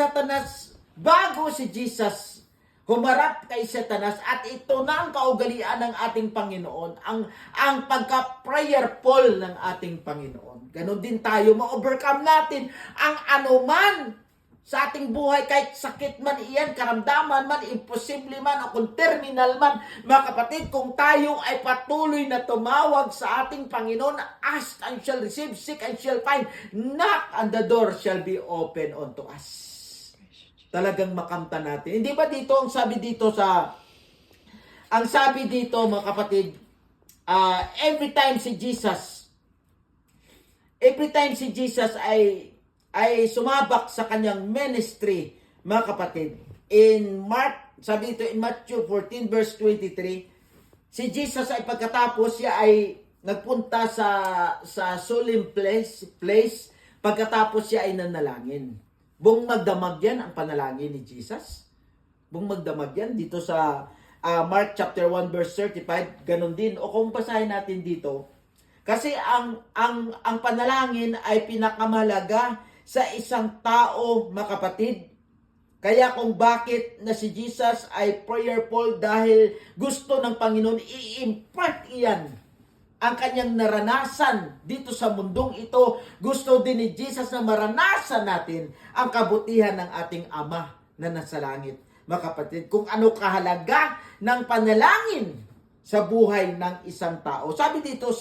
Satanas, bago si Jesus humarap kay Satanas, at ito na ang kaugalian ng ating Panginoon, ang pagka-prayerful ng ating Panginoon. Ganon din tayo, ma-overcome natin ang anuman sa ating buhay, kahit sakit man iyan, karamdaman man, imposible man, o kung terminal man. Mga kapatid, kung tayo ay patuloy na tumawag sa ating Panginoon, ask and shall receive, seek and shall find, knock and the door shall be open unto us. Talagang makamta natin. Hindi ba dito, ang sabi dito mga kapatid, every time si Jesus ay sumabak sa kanyang ministry, mga kapatid, in sabi dito in Matthew 14 verse 23, si Jesus ay pagkatapos siya ay nagpunta sa solemn place, pagkatapos siya ay nanalangin. Buong magdamag yan ang panalangin ni Jesus. Buong magdamag yan dito sa Mark chapter 1 verse 35, ganun din. O kung basahin natin dito, kasi ang panalangin ay pinakamahalaga sa isang tao, mga kapatid. Kaya kung bakit na si Jesus ay prayerful, dahil gusto ng Panginoon i-impart iyan, ang kanyang naranasan dito sa mundong ito. Gusto din ni Jesus na maranasan natin ang kabutihan ng ating Ama na nasa langit. Mga kapatid, kung ano kahalaga ng panalangin sa buhay ng isang tao. Sabi dito